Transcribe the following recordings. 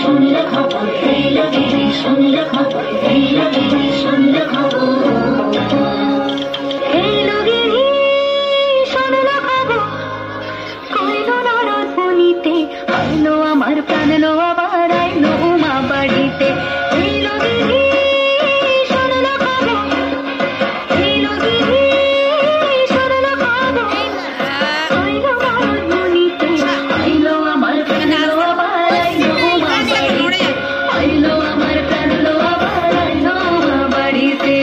শুনলে খবর, এইলো গিরি শুনলে খবর, এইলো গিরি শুনলে খবর, এইলো গিরি শুনলে খবর, কইলো নারদ মুনিতে, আইলো আমার প্রাণ লো আবার আইলো উমা বাড়িতে। এইলো গিরি শুনলে খবর, এইলো গিরি শুনলে খবর, কইলো নারদ মুনিতে, আইলো আমার প্রাণ লো আবার আইলো উমা বাড়িতে, আইলো আমার প্রাণ লো আবার আইলো উমা বাড়িতে।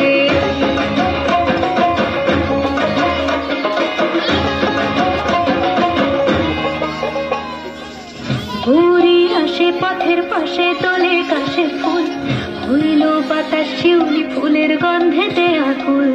ঘুরি আসে পথের পাশে তোলে কাশে ফুল, হইল বাতাস শিউলি ফুলের গন্ধেতে আকুল।